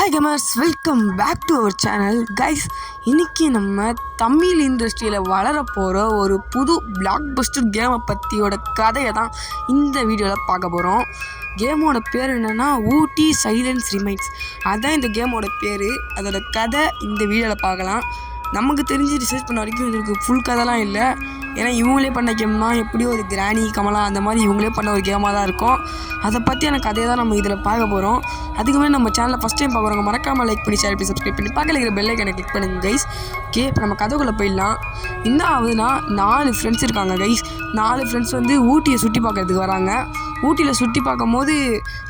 Hi gamers, welcome back to our channel guys. இன்றைக்கி நம்ம தமிழ் இண்டஸ்ட்ரியில் வளரப்போகிற ஒரு புது பிளாக் பஸ்டர் கேமை பற்றியோட கதையை தான் இந்த வீடியோவில் பார்க்க போகிறோம். கேமோட பேர் என்னென்னா ஊட்டி சைலன்ஸ் ரிமைன்ஸ். அதுதான் இந்த கேமோட பேர். அதோட கதை இந்த வீடியோவில் பார்க்கலாம். நமக்கு தெரிஞ்சு ரிசர்ச் பண்ண வரைக்கும் இதுக்கு ஃபுல் கதைலாம் இல்லை. ஏன்னா இவங்களே பண்ண கேம் தான். எப்படியும் ஒரு கிராணி கமலா அந்த மாதிரி இவங்களே பண்ண ஒரு கேமாக தான் இருக்கும். அதை பற்றியான கதையை தான் நம்ம இதில் பார்க்க போகிறோம். அதுக்கு முன்னாடி நம்ம சேனலில் ஃபஸ்ட் டைம் பார்க்குறவங்க மறக்காமல் லைக் பண்ணி ஷேர் பண்ணி சப்ஸ்கிரைப் பண்ணி பக்கத்தில் இருக்கிற பெல் ஐக்கனை கிளிக் பண்ணுங்க கைஸ். ஓகே, இப்போ நம்ம கதைக்குள்ளே போயிடலாம். என்ன ஆகுதுன்னா 4 ஃப்ரெண்ட்ஸ் இருக்காங்க கைஸ். 4 ஃப்ரெண்ட்ஸ் வந்து ஊட்டியை சுற்றி பார்க்குறதுக்கு வராங்க. ஊட்டியில் சுற்றி பார்க்கும் போது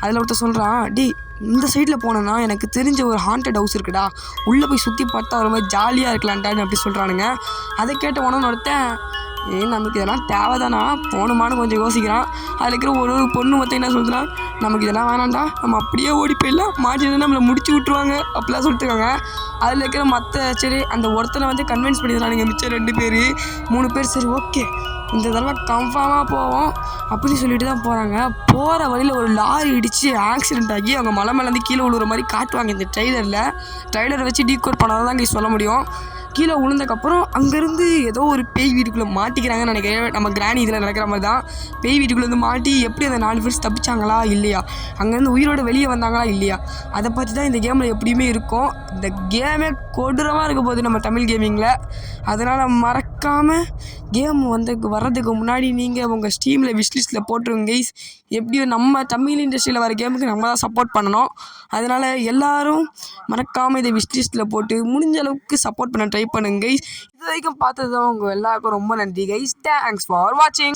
அதில் ஒருத்தர் சொல்கிறான், டி இந்த சைடில் போனோன்னா எனக்கு தெரிஞ்ச ஒரு ஹாண்டட் ஹவுஸ் இருக்குடா, உள்ளே போய் சுற்றி பார்த்தா ஒரு மாதிரி ஜாலியாக இருக்கலான்டான்னு அப்படி சொல்கிறானுங்க. அதை கேட்ட உடனே ஒருத்தன், நமக்கு இதெல்லாம் தேவைதானா போகணுமான்னு கொஞ்சம் யோசிக்கிறான். அதில் இருக்கிற ஒரு பொண்ணு மொத்தம் என்ன சொல்கிறான், நமக்கு இதெல்லாம் வேணாண்டா, நம்ம அப்படியே ஓடி போயிடலாம், மாட்டினா நம்மளை முடிச்சு விட்ருவாங்க அப்படிலாம் சொல்லிட்டுருக்காங்க. அதில் இருக்கிற சரி அந்த ஒருத்தனை வந்து கன்வின்ஸ் பண்ணிடுறானுங்க. மிச்சம் 3 பேர் சரி ஓகே இந்த தடவை கன்ஃபார்மாக போவோம் அப்படின்னு சொல்லிட்டு தான் போகிறாங்க. போகிற வழியில் ஒரு லாரி இடித்து ஆக்சிடென்ட் ஆகி அவங்க மலை மேலேருந்து கீழே விழுற மாதிரி காட்டுவாங்க இந்த ட்ரைலரை வச்சு டீகோட் பண்ணாதான் தான் இங்கே சொல்ல முடியும். கீழே விழுந்ததுக்கப்புறம் அங்கேருந்து ஏதோ ஒரு பேய் வீட்டுக்குள்ளே மாட்டிக்கிறாங்கன்னு நினைக்கிறேன். நம்ம கிராணி இதில் நடக்கிற மாதிரி தான். பேய் வீட்டுக்குள்ளேருந்து மாட்டி எப்படி அந்த 4 ஃப்ரெண்ட்ஸ் தப்பிச்சாங்களா இல்லையா, அங்கேருந்து உயிரோடு வெளியே வந்தாங்களா இல்லையா, அதை பற்றி தான் இந்த கேமில் எப்படியுமே இருக்கும். இந்த கேமே கொடூரமாக இருக்க போகுது நம்ம தமிழ் கேமிங்கில். அதனால் மறக்காமல் கேம் வர்றதுக்கு முன்னாடி நீங்கள் உங்கள் ஸ்டீமில் விஷ்லிஸ்ட்டில் போட்டுருங்க கைஸ். எப்படியும் நம்ம தமிழ் இண்டஸ்ட்ரியில் வர கேமுக்கு நம்ம தான் சப்போர்ட் பண்ணணும். அதனால் எல்லோரும் மறக்காமல் இதை விஷ்லிஸ்ட்டில் போட்டு முடிஞ்ச அளவுக்கு சப்போர்ட் பண்ண ட்ரை பண்ணுங்க கைஸ். இது வரைக்கும் பார்த்தது தான் உங்கள் எல்லாருக்கும் ரொம்ப நன்றி கைஸ். தேங்க்ஸ் ஃபார் வாட்சிங்.